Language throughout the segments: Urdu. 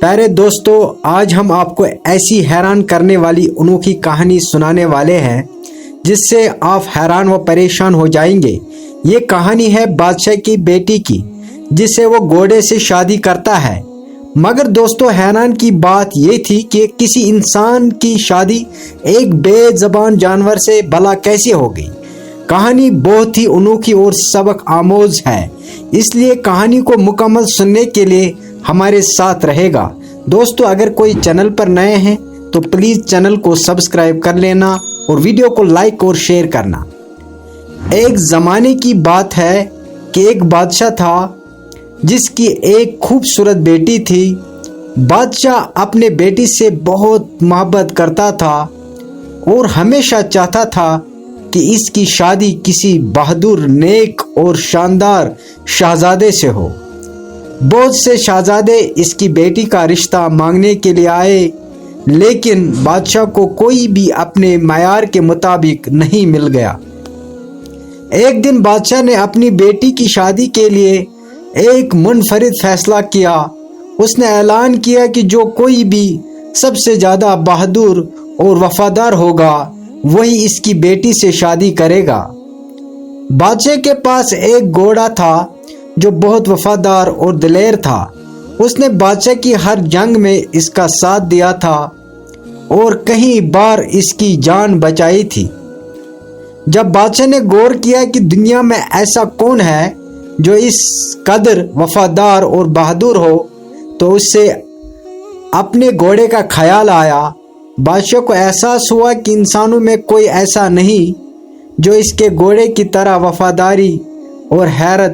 پیارے دوستو، آج ہم آپ کو ایسی حیران کرنے والی انوکھی کہانی سنانے والے ہیں جس سے آپ حیران و پریشان ہو جائیں گے۔ یہ کہانی ہے بادشاہ کی بیٹی کی جسے وہ گھوڑے سے شادی کرتا ہے۔ مگر دوستو، حیران کی بات یہ تھی کہ کسی انسان کی شادی ایک بے زبان جانور سے بھلا کیسے ہو گئی۔ کہانی بہت ہی انوکھی اور سبق آموز ہے، اس لیے کہانی کو مکمل سننے کے لیے ہمارے ساتھ رہے گا۔ دوستو، اگر کوئی چینل پر نئے ہیں تو پلیز چینل کو سبسکرائب کر لینا اور ویڈیو کو لائک اور شیئر کرنا۔ ایک زمانے کی بات ہے کہ ایک بادشاہ تھا جس کی ایک خوبصورت بیٹی تھی۔ بادشاہ اپنے بیٹی سے بہت محبت کرتا تھا اور ہمیشہ چاہتا تھا کہ اس کی شادی کسی بہادر، نیک اور شاندار شہزادے سے ہو۔ بہت سے شہزادے اس کی بیٹی کا رشتہ مانگنے کے لیے آئے، لیکن بادشاہ کو کوئی بھی اپنے معیار کے مطابق نہیں مل گیا۔ ایک دن بادشاہ نے اپنی بیٹی کی شادی کے لیے ایک منفرد فیصلہ کیا۔ اس نے اعلان کیا کہ جو کوئی بھی سب سے زیادہ بہادر اور وفادار ہوگا وہی اس کی بیٹی سے شادی کرے گا۔ بادشاہ کے پاس ایک گھوڑا تھا جو بہت وفادار اور دلیر تھا۔ اس نے بادشاہ کی ہر جنگ میں اس کا ساتھ دیا تھا اور کئی بار اس کی جان بچائی تھی۔ جب بادشاہ نے غور کیا کہ دنیا میں ایسا کون ہے جو اس قدر وفادار اور بہادر ہو تو اس سے اپنے گھوڑے کا خیال آیا۔ بادشاہ کو احساس ہوا کہ انسانوں میں کوئی ایسا نہیں جو اس کے گھوڑے کی طرح وفاداری اور حیرت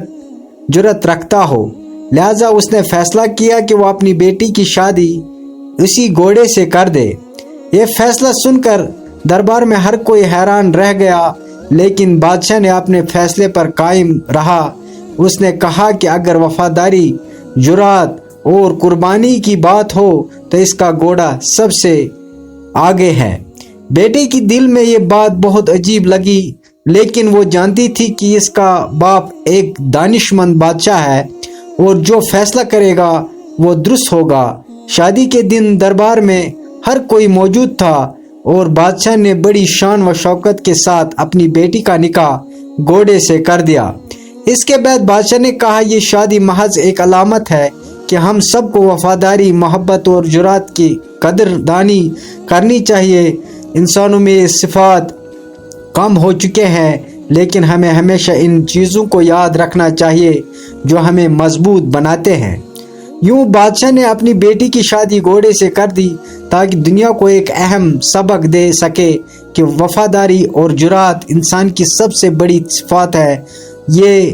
جرأت رکھتا ہو، لہذا اس نے فیصلہ کیا کہ وہ اپنی بیٹی کی شادی اسی گھوڑے سے کر دے۔ یہ فیصلہ سن کر دربار میں ہر کوئی حیران رہ گیا، لیکن بادشاہ نے اپنے فیصلے پر قائم رہا۔ اس نے کہا کہ اگر وفاداری، جرأت اور قربانی کی بات ہو تو اس کا گھوڑا سب سے آگے ہے۔ بیٹے کی دل میں یہ بات بہت عجیب لگی، لیکن وہ جانتی تھی کہ اس کا باپ ایک دانشمند بادشاہ ہے اور جو فیصلہ کرے گا وہ درست ہوگا۔ شادی کے دن دربار میں ہر کوئی موجود تھا اور بادشاہ نے بڑی شان و شوکت کے ساتھ اپنی بیٹی کا نکاح گھوڑے سے کر دیا۔ اس کے بعد بادشاہ نے کہا، یہ شادی محض ایک علامت ہے کہ ہم سب کو وفاداری، محبت اور جرأت کی قدردانی کرنی چاہیے۔ انسانوں میں یہ صفات کم ہو چکے ہیں، لیکن ہمیں ہمیشہ ان چیزوں کو یاد رکھنا چاہیے جو ہمیں مضبوط بناتے ہیں۔ یوں بادشاہ نے اپنی بیٹی کی شادی گھوڑے سے کر دی تاکہ دنیا کو ایک اہم سبق دے سکے کہ وفاداری اور جرأت انسان کی سب سے بڑی صفات ہے۔ یہ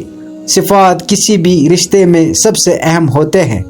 صفات کسی بھی رشتے میں سب سے اہم ہوتے ہیں۔